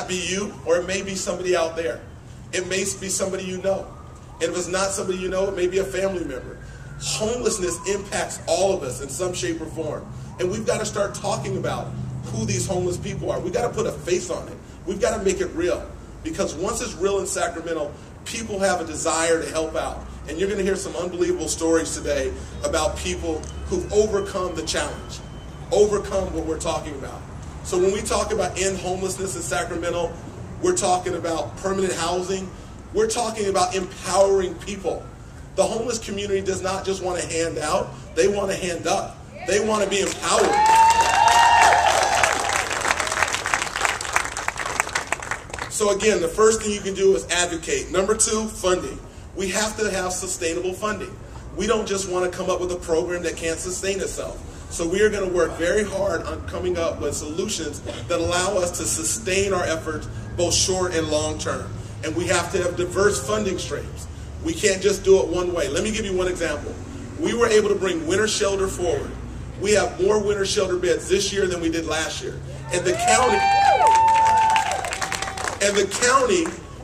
not be you, or it may be somebody out there. It may be somebody you know. And if it's not somebody you know, it may be a family member. Homelessness impacts all of us in some shape or form. And we've got to start talking about who these homeless people are. We've got to put a face on it. We've got to make it real. Because once it's real in Sacramento, people have a desire to help out. And you're going to hear some unbelievable stories today about people who've overcome the challenge, overcome what we're talking about. So when we talk about end homelessness in Sacramento, we're talking about permanent housing. We're talking about empowering people. The homeless community does not just want to hand out, they want to hand up. They want to be empowered. So again, the first thing you can do is advocate. Number two, funding. We have to have sustainable funding. We don't just want to come up with a program that can't sustain itself. So we are going to work very hard on coming up with solutions that allow us to sustain our efforts both short and long term. And we have to have diverse funding streams. We can't just do it one way. Let me give you one example. We were able to bring winter shelter forward. We have more winter shelter beds this year than we did last year. And the county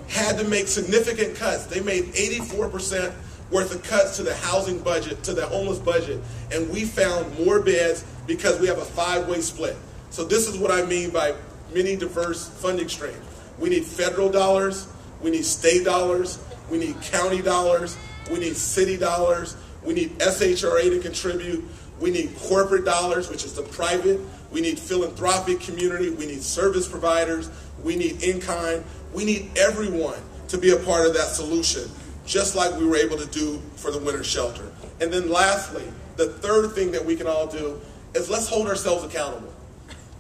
had to make significant cuts. They made 84% worth of cuts to the housing budget, to the homeless budget, and we found more beds because we have a five-way split. So this is what I mean by many diverse funding streams. We need federal dollars, we need state dollars, we need county dollars, we need city dollars, we need SHRA to contribute, we need corporate dollars, which is the private, we need philanthropic community, we need service providers, we need in-kind, we need everyone to be a part of that solution, just like we were able to do for the winter shelter. And then lastly, the third thing that we can all do is let's hold ourselves accountable.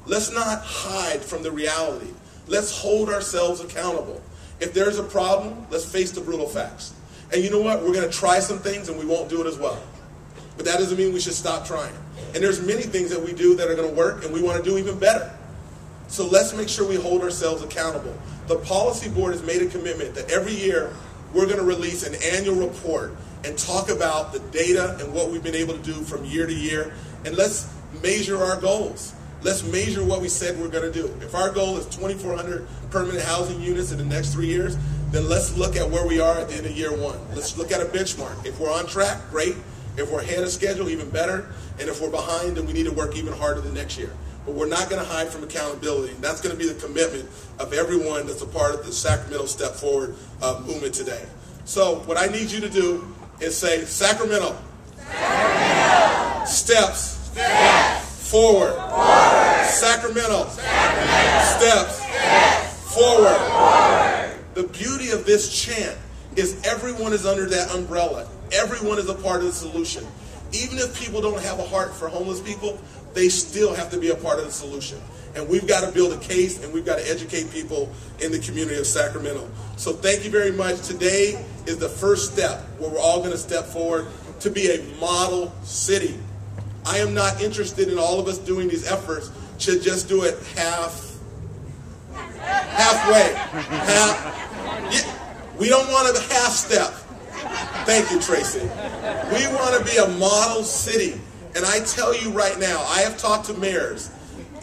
Let's not hide from the reality. Let's hold ourselves accountable. If there's a problem, let's face the brutal facts. And you know what? We're going to try some things and we won't do it as well. But that doesn't mean we should stop trying. And there's many things that we do that are going to work and we want to do even better. So let's make sure we hold ourselves accountable. The policy board has made a commitment that every year we're going to release an annual report and talk about the data and what we've been able to do from year to year. And let's measure our goals. Let's measure what we said we're going to do. If our goal is 2,400 permanent housing units in the next 3 years, then let's look at where we are at the end of year one. Let's look at a benchmark. If we're on track, great. If we're ahead of schedule, even better. And if we're behind, then we need to work even harder the next year. But we're not going to hide from accountability. And that's going to be the commitment of everyone that's a part of the Sacramento Step Forward movement today. So what I need you to do is say, Sacramento, Sacramento. Steps, forward. Sacramento, steps, forward. The beauty of this chant is everyone is under that umbrella. Everyone is a part of the solution. Even if people don't have a heart for homeless people, they still have to be a part of the solution. And we've got to build a case and we've got to educate people in the community of Sacramento. So thank you very much. Today is the first step where we're all going to step forward to be a model city. I am not interested in all of us doing these efforts to just do it halfway. We don't want a half step. Thank you, Tracy. We want to be a model city. And I tell you right now, I have talked to mayors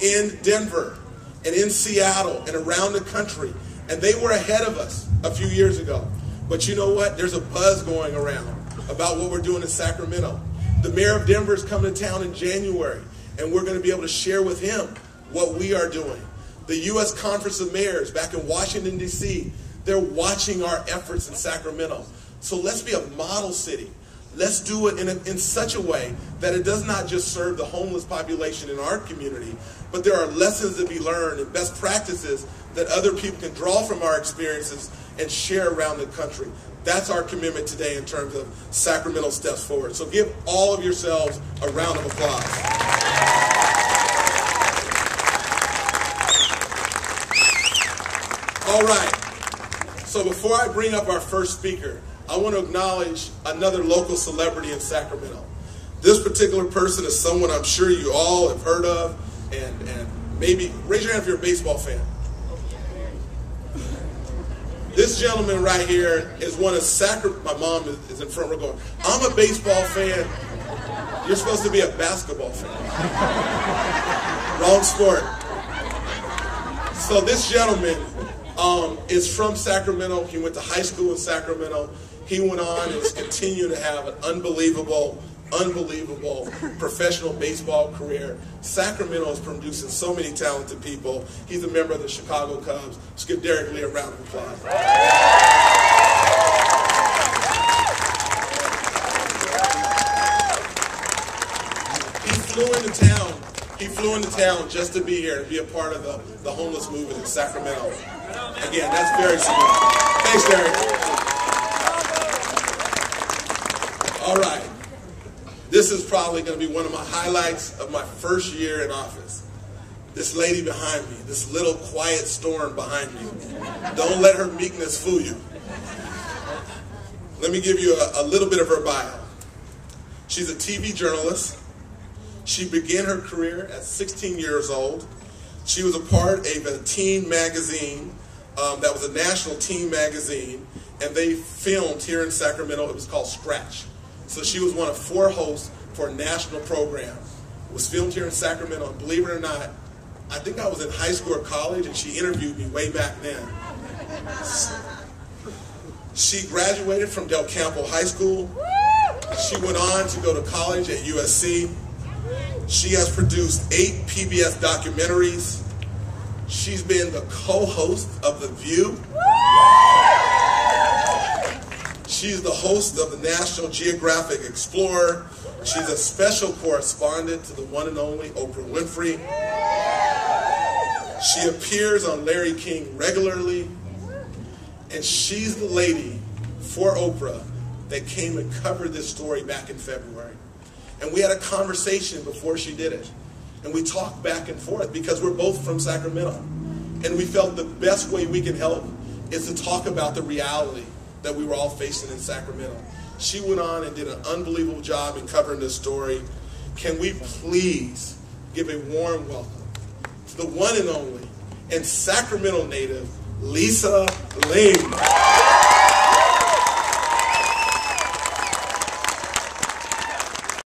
in Denver and in Seattle and around the country, and they were ahead of us a few years ago. But you know what? There's a buzz going around about what we're doing in Sacramento. The mayor of Denver is coming to town in January, and we're going to be able to share with him what we are doing. The U.S. Conference of Mayors back in Washington, D.C., they're watching our efforts in Sacramento. So let's be a model city. Let's do it in such a way that it does not just serve the homeless population in our community, but there are lessons to be learned and best practices that other people can draw from our experiences and share around the country. That's our commitment today in terms of Sacramento Steps Forward. So give all of yourselves a round of applause. All right. So before I bring up our first speaker, I want to acknowledge another local celebrity in Sacramento. This particular person is someone I'm sure you all have heard of, and maybe raise your hand if you're a baseball fan. This gentleman right here is one of my mom is in front row going, I'm a baseball fan. You're supposed to be a basketball fan. Wrong sport. So this gentleman is from Sacramento. He went to high school in Sacramento. He went on and has continued to have an unbelievable professional baseball career. Sacramento is producing so many talented people. He's a member of the Chicago Cubs. Let's give Derek Lee a round of applause. He flew into town just to be here, to be a part of the homeless movement in Sacramento. Again, that's very significant. Thanks, Derek. All right. This is probably going to be one of my highlights of my first year in office. This lady behind me, this little quiet storm behind me. Don't let her meekness fool you. Let me give you a little bit of her bio. She's a TV journalist. She began her career at 16 years old. She was a part of a teen magazine that was a national teen magazine, and they filmed here in Sacramento. It was called Scratch. So she was one of 4 hosts for a national program. It was filmed here in Sacramento, and believe it or not, I think I was in high school or college, and she interviewed me way back then. She graduated from Del Campo High School. She went on to go to college at USC. She has produced 8 PBS documentaries. She's been the co-host of The View. She's the host of the National Geographic Explorer. She's a special correspondent to the one and only Oprah Winfrey. She appears on Larry King regularly. And she's the lady for Oprah that came and covered this story back in February. And we had a conversation before she did it. And we talked back and forth because we're both from Sacramento. And we felt the best way we can help is to talk about the reality that we were all facing in Sacramento. She went on and did an unbelievable job in covering this story. Can we please give a warm welcome to the one and only and Sacramento native, Lisa Ling.